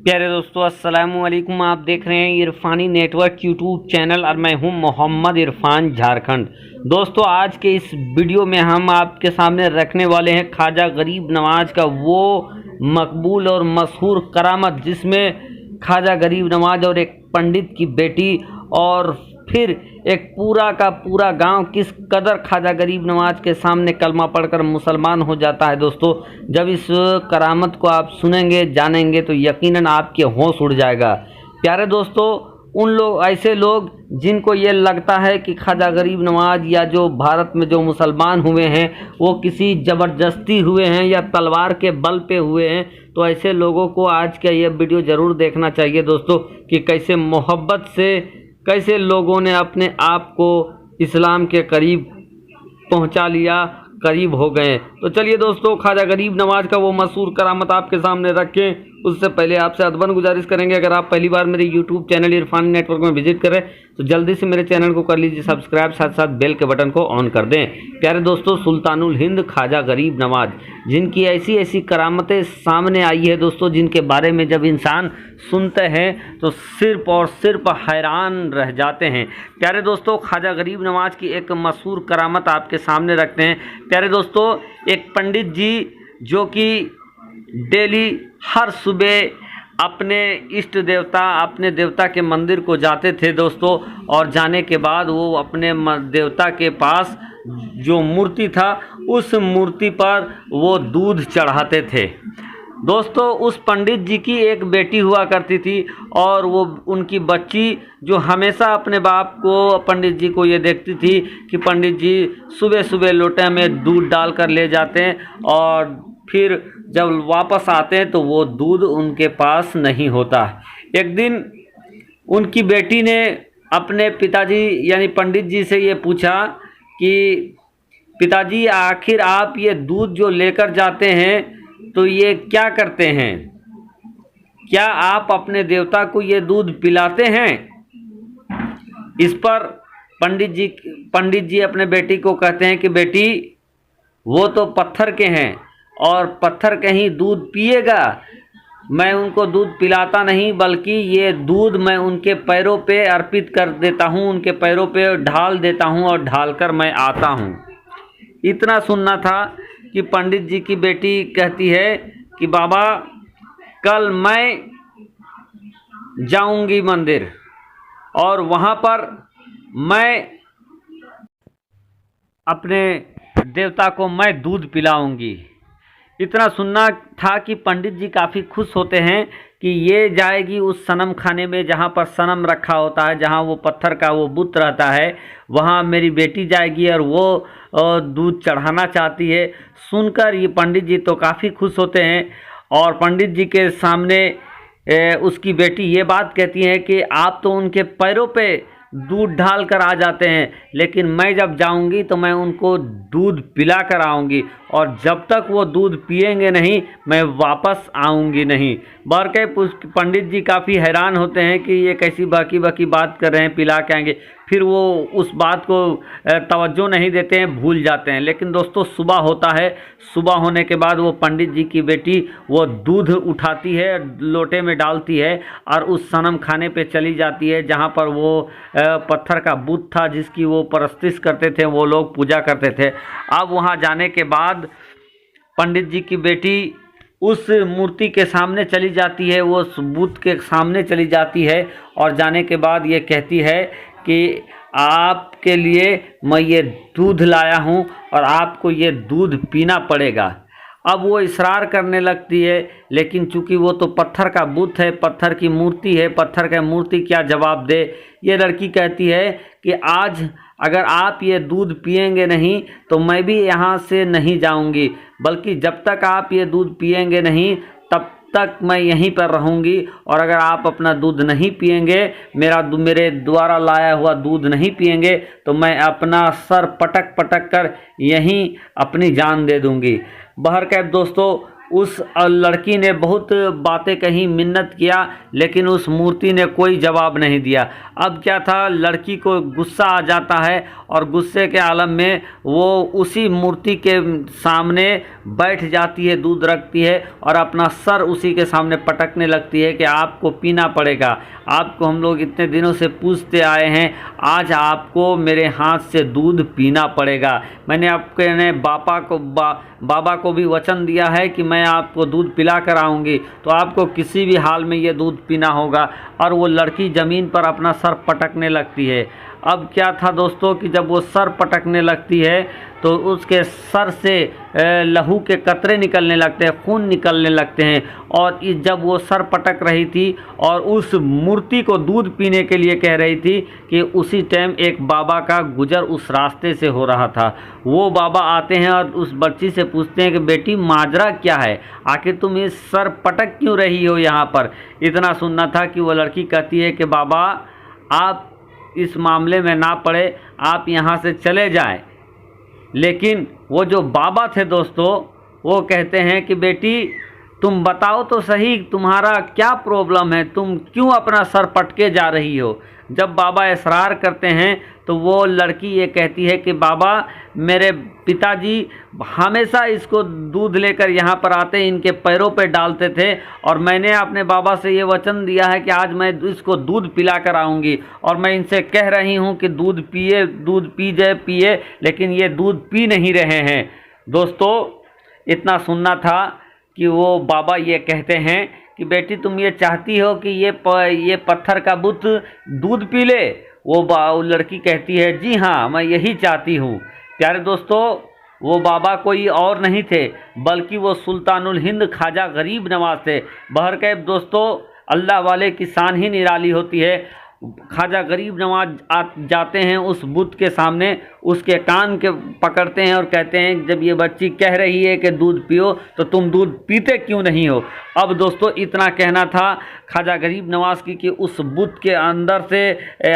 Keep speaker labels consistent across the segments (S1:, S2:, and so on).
S1: प्यारे दोस्तों, अस्सलाम वालेकुम। आप देख रहे हैं इरफानी नेटवर्क यूट्यूब चैनल और मैं हूं मोहम्मद इरफान झारखंड। दोस्तों, आज के इस वीडियो में हम आपके सामने रखने वाले हैं ख्वाजा गरीब नवाज का वो मकबूल और मशहूर करामत, जिसमें ख्वाजा गरीब नवाज और एक पंडित की बेटी और फिर एक पूरा का पूरा गांव किस कदर ख्वाजा गरीब नवाज के सामने कलमा पढ़कर मुसलमान हो जाता है। दोस्तों, जब इस करामत को आप सुनेंगे, जानेंगे तो यकीनन आपके होश उड़ जाएगा। प्यारे दोस्तों, उन लोग, ऐसे लोग जिनको ये लगता है कि ख्वाजा गरीब नवाज या जो भारत में जो मुसलमान हुए हैं वो किसी ज़बरदस्ती हुए हैं या तलवार के बल पे हुए हैं, तो ऐसे लोगों को आज का ये वीडियो ज़रूर देखना चाहिए दोस्तों, कि कैसे मोहब्बत से कैसे लोगों ने अपने आप को इस्लाम के करीब पहुंचा लिया, करीब हो गए। तो चलिए दोस्तों, ख्वाजा गरीब नवाज का वो मशहूर करामत आपके सामने रखें। उससे पहले आपसे अदबन गुजारिश करेंगे, अगर आप पहली बार मेरे यूट्यूब चैनल इरफानी नेटवर्क में विजिट करें तो जल्दी से मेरे चैनल को कर लीजिए सब्सक्राइब, साथ साथ बेल के बटन को ऑन कर दें। प्यारे दोस्तों, सुल्तानुल हिंद ख्वाजा गरीब नवाज, जिनकी ऐसी ऐसी करामतें सामने आई है दोस्तों, जिनके बारे में जब इंसान सुनते हैं तो सिर्फ और सिर्फ हैरान रह जाते हैं। प्यारे दोस्तों, ख्वाजा गरीब नवाज की एक मशहूर करामत आपके सामने रखते हैं। प्यारे दोस्तों, एक पंडित जी जो कि डेली हर सुबह अपने इष्ट देवता, अपने देवता के मंदिर को जाते थे दोस्तों, और जाने के बाद वो अपने देवता के पास जो मूर्ति था उस मूर्ति पर वो दूध चढ़ाते थे। दोस्तों, उस पंडित जी की एक बेटी हुआ करती थी और वो उनकी बच्ची जो हमेशा अपने बाप को, पंडित जी को ये देखती थी कि पंडित जी सुबह सुबह लोटे में दूध डालकर ले जाते हैं और फिर जब वापस आते हैं तो वो दूध उनके पास नहीं होता। एक दिन उनकी बेटी ने अपने पिताजी यानी पंडित जी से ये पूछा कि पिताजी, आखिर आप ये दूध जो लेकर जाते हैं तो ये क्या करते हैं? क्या आप अपने देवता को ये दूध पिलाते हैं? इस पर पंडित जी अपने बेटी को कहते हैं कि बेटी, वो तो पत्थर के हैं और पत्थर कहीं दूध पिएगा? मैं उनको दूध पिलाता नहीं, बल्कि ये दूध मैं उनके पैरों पे अर्पित कर देता हूँ, उनके पैरों पे ढाल देता हूँ और ढालकर मैं आता हूँ। इतना सुनना था कि पंडित जी की बेटी कहती है कि बाबा, कल मैं जाऊंगी मंदिर और वहाँ पर मैं अपने देवता को मैं दूध पिलाऊंगी। इतना सुनना था कि पंडित जी काफ़ी खुश होते हैं कि ये जाएगी उस सनम खाने में जहाँ पर सनम रखा होता है, जहाँ वो पत्थर का वो बुत रहता है, वहाँ मेरी बेटी जाएगी और वो दूध चढ़ाना चाहती है। सुनकर ये पंडित जी तो काफ़ी खुश होते हैं और पंडित जी के सामने उसकी बेटी ये बात कहती है कि आप तो उनके पैरों पे दूध ढाल कर आ जाते हैं, लेकिन मैं जब जाऊंगी तो मैं उनको दूध पिला कर आऊँगी और जब तक वो दूध पिएंगे नहीं मैं वापस आऊँगी नहीं। बहरके पंडित जी काफ़ी हैरान होते हैं कि ये कैसी बाकी बात कर रहे हैं, पिला के आएंगे। फिर वो उस बात को तवज्जो नहीं देते हैं, भूल जाते हैं। लेकिन दोस्तों, सुबह होता है, सुबह होने के बाद वो पंडित जी की बेटी वो दूध उठाती है, लोटे में डालती है और उस सनम खाने पे चली जाती है जहाँ पर वो पत्थर का बुत था जिसकी वो परस्तिश करते थे, वो लोग पूजा करते थे। अब वहाँ जाने के बाद पंडित जी की बेटी उस मूर्ति के सामने चली जाती है, वो उस बुत के सामने चली जाती है और जाने के बाद ये कहती है कि आपके लिए मैं ये दूध लाया हूँ और आपको ये दूध पीना पड़ेगा। अब वो इसरार करने लगती है, लेकिन चूंकि वो तो पत्थर का बुत है, पत्थर की मूर्ति है, पत्थर का मूर्ति क्या जवाब दे। ये लड़की कहती है कि आज अगर आप ये दूध पिएंगे नहीं तो मैं भी यहाँ से नहीं जाऊँगी, बल्कि जब तक आप ये दूध पिएंगे नहीं तब तक मैं यहीं पर रहूँगी, और अगर आप अपना दूध नहीं पिएंगे, मेरे द्वारा लाया हुआ दूध नहीं पिएंगे, तो मैं अपना सर पटक पटक कर यहीं अपनी जान दे दूँगी। बहरकैफ दोस्तों, उस लड़की ने बहुत बातें कही, मिन्नत किया, लेकिन उस मूर्ति ने कोई जवाब नहीं दिया। अब क्या था, लड़की को गुस्सा आ जाता है और गुस्से के आलम में वो उसी मूर्ति के सामने बैठ जाती है, दूध रखती है और अपना सर उसी के सामने पटकने लगती है कि आपको पीना पड़ेगा, आपको हम लोग इतने दिनों से पूछते आए हैं, आज आपको मेरे हाथ से दूध पीना पड़ेगा। मैंने आपके बाबा को भी वचन दिया है कि मैं आपको दूध पिला कर आऊँगी, तो आपको किसी भी हाल में ये दूध पीना होगा। और वो लड़की ज़मीन पर अपना सर पटकने लगती है। अब क्या था दोस्तों कि जब वो सर पटकने लगती है तो उसके सर से लहू के कतरे निकलने लगते हैं, खून निकलने लगते हैं। और जब वो सर पटक रही थी और उस मूर्ति को दूध पीने के लिए कह रही थी कि उसी टाइम एक बाबा का गुजर उस रास्ते से हो रहा था। वो बाबा आते हैं और उस बच्ची से पूछते हैं कि बेटी माजरा क्या है, आखिर तुम ये सर पटक क्यों रही हो यहाँ पर। इतना सुनना था कि वो लड़की कहती है कि बाबा आप इस मामले में ना पड़े, आप यहाँ से चले जाएं। लेकिन वो जो बाबा थे दोस्तों, वो कहते हैं कि बेटी तुम बताओ तो सही, तुम्हारा क्या प्रॉब्लम है, तुम क्यों अपना सर पटके जा रही हो। जब बाबा इसरार करते हैं तो वो लड़की ये कहती है कि बाबा मेरे पिताजी हमेशा इसको दूध लेकर यहाँ पर आते, इनके पैरों पे डालते थे और मैंने अपने बाबा से ये वचन दिया है कि आज मैं इसको दूध पिला कर आऊँगी। और मैं इनसे कह रही हूँ कि दूध पिए, दूध पिए, लेकिन ये दूध पी नहीं रहे हैं। दोस्तों इतना सुनना था कि वो बाबा ये कहते हैं कि बेटी तुम ये चाहती हो कि ये पत्थर का बुत दूध पी ले। वो लड़की कहती है जी हाँ, मैं यही चाहती हूँ। प्यारे दोस्तों, वो बाबा कोई और नहीं थे बल्कि वो सुल्तानुल हिंद ख्वाजा गरीब नवाज थे। बहरकैफ दोस्तों, अल्लाह वाले की शान ही निराली होती है। ख्वाजा गरीब नवाज जाते हैं उस बुत के सामने, उसके कान के पकड़ते हैं और कहते हैं जब ये बच्ची कह रही है कि दूध पियो तो तुम दूध पीते क्यों नहीं हो। अब दोस्तों इतना कहना था ख्वाजा गरीब नवाज की कि उस बुत के अंदर से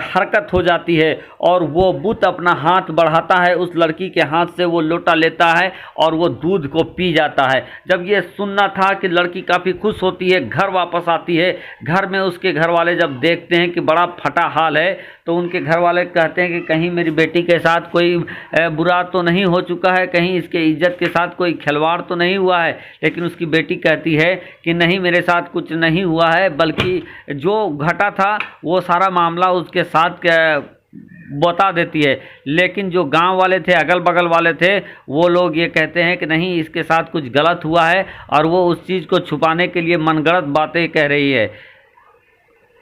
S1: हरकत हो जाती है और वो बुत अपना हाथ बढ़ाता है, उस लड़की के हाथ से वो लोटा लेता है और वो दूध को पी जाता है। जब ये सुनना था कि लड़की काफ़ी खुश होती है, घर वापस आती है। घर में उसके घर वाले जब देखते हैं कि बड़ा फटा हाल है तो उनके घर वाले कहते हैं कि कहीं मेरी बेटी के साथ कोई बुरा तो नहीं हो चुका है, कहीं इसके इज्जत के साथ कोई खिलवाड़ तो नहीं हुआ है। लेकिन उसकी बेटी कहती है कि नहीं, मेरे साथ कुछ नहीं हुआ है, बल्कि जो घटा था वो सारा मामला उसके साथ बता देती है। लेकिन जो गांव वाले थे, अगल बगल वाले थे, वो लोग ये कहते हैं कि नहीं, इसके साथ कुछ गलत हुआ है और वो उस चीज़ को छुपाने के लिए मनगढ़ंत बातें कह रही है।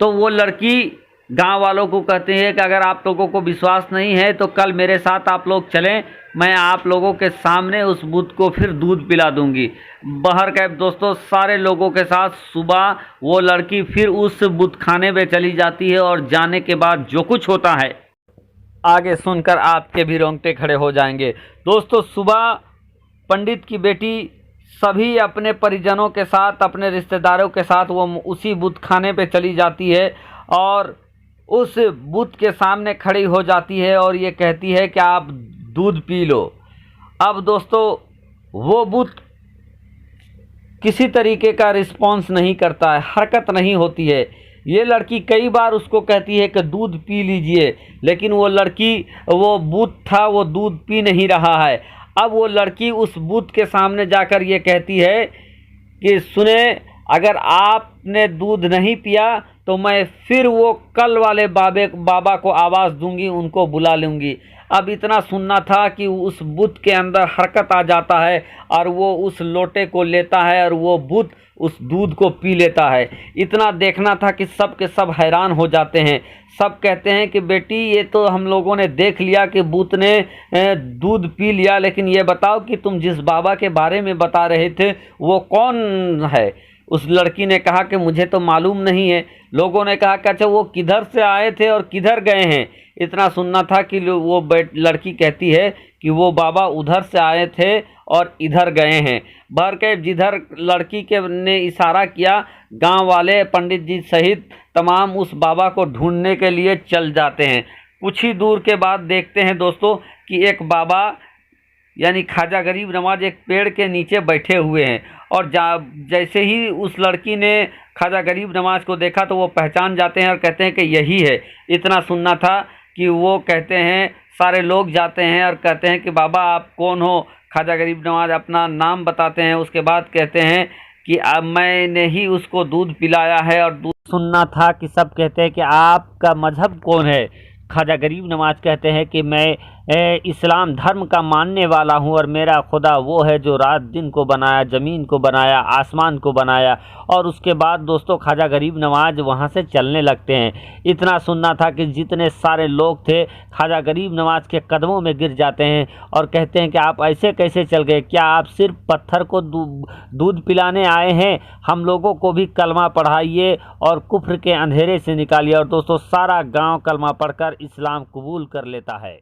S1: तो वो लड़की गांव वालों को कहते हैं कि अगर आप लोगों को विश्वास नहीं है तो कल मेरे साथ आप लोग चलें, मैं आप लोगों के सामने उस बुत को फिर दूध पिला दूंगी। बहरकैफ दोस्तों, सारे लोगों के साथ सुबह वो लड़की फिर उस बुत खाने में चली जाती है और जाने के बाद जो कुछ होता है आगे सुनकर आपके भी रोंगटे खड़े हो जाएंगे। दोस्तों सुबह पंडित की बेटी सभी अपने परिजनों के साथ, अपने रिश्तेदारों के साथ वो उसी बुत खाने पे चली जाती है और उस बुत के सामने खड़ी हो जाती है और ये कहती है कि आप दूध पी लो। अब दोस्तों वो बुत किसी तरीके का रिस्पॉन्स नहीं करता है, हरकत नहीं होती है। ये लड़की कई बार उसको कहती है कि दूध पी लीजिए, लेकिन वो लड़की, वो बुत था, वो दूध पी नहीं रहा है। अब वो लड़की उस बुत के सामने जाकर ये कहती है कि सुने, अगर आपने दूध नहीं पिया तो मैं फिर वो कल वाले बाबा को आवाज़ दूंगी, उनको बुला लूँगी। अब इतना सुनना था कि उस बुत के अंदर हरकत आ जाता है और वो उस लोटे को लेता है और वो बुत उस दूध को पी लेता है। इतना देखना था कि सब के सब हैरान हो जाते हैं। सब कहते हैं कि बेटी ये तो हम लोगों ने देख लिया कि बुत ने दूध पी लिया, लेकिन ये बताओ कि तुम जिस बाबा के बारे में बता रहे थे वो कौन है। उस लड़की ने कहा कि मुझे तो मालूम नहीं है। लोगों ने कहा कि अच्छा वो किधर से आए थे और किधर गए हैं। इतना सुनना था कि वो लड़की कहती है कि वो बाबा उधर से आए थे और इधर गए हैं। बहरकैफ जिधर लड़की के ने इशारा किया, गांव वाले पंडित जी सहित तमाम उस बाबा को ढूंढने के लिए चल जाते हैं। कुछ ही दूर के बाद देखते हैं दोस्तों कि एक बाबा यानी ख्वाजा गरीब नवाज एक पेड़ के नीचे बैठे हुए हैं। और जैसे ही उस लड़की ने ख्वाजा गरीब नवाज को देखा तो वो पहचान जाते हैं और कहते हैं कि यही है। इतना सुनना था कि वो कहते हैं, सारे लोग जाते हैं और कहते हैं कि बाबा आप कौन हो। ख्वाजा गरीब नवाज अपना नाम बताते हैं। उसके बाद कहते हैं कि अब मैंने ही उसको दूध पिलाया है। और दूध सुनना था कि सब कहते हैं कि आपका मजहब कौन है। ख्वाजा गरीब नवाज कहते हैं कि मैं इस्लाम धर्म का मानने वाला हूँ और मेरा खुदा वो है जो रात दिन को बनाया, ज़मीन को बनाया, आसमान को बनाया। और उसके बाद दोस्तों ख्वाजा गरीब नवाज वहाँ से चलने लगते हैं। इतना सुनना था कि जितने सारे लोग थे ख्वाजा गरीब नवाज के कदमों में गिर जाते हैं और कहते हैं कि आप ऐसे कैसे चल गए? क्या आप सिर्फ पत्थर को दूध पिलाने आए हैं? हम लोगों को भी कलमा पढ़ाइए और कुफ्र के अंधेरे से निकालिए। और दोस्तों सारा गाँव कलमा पढ़कर इस्लाम कबूल कर लेता है।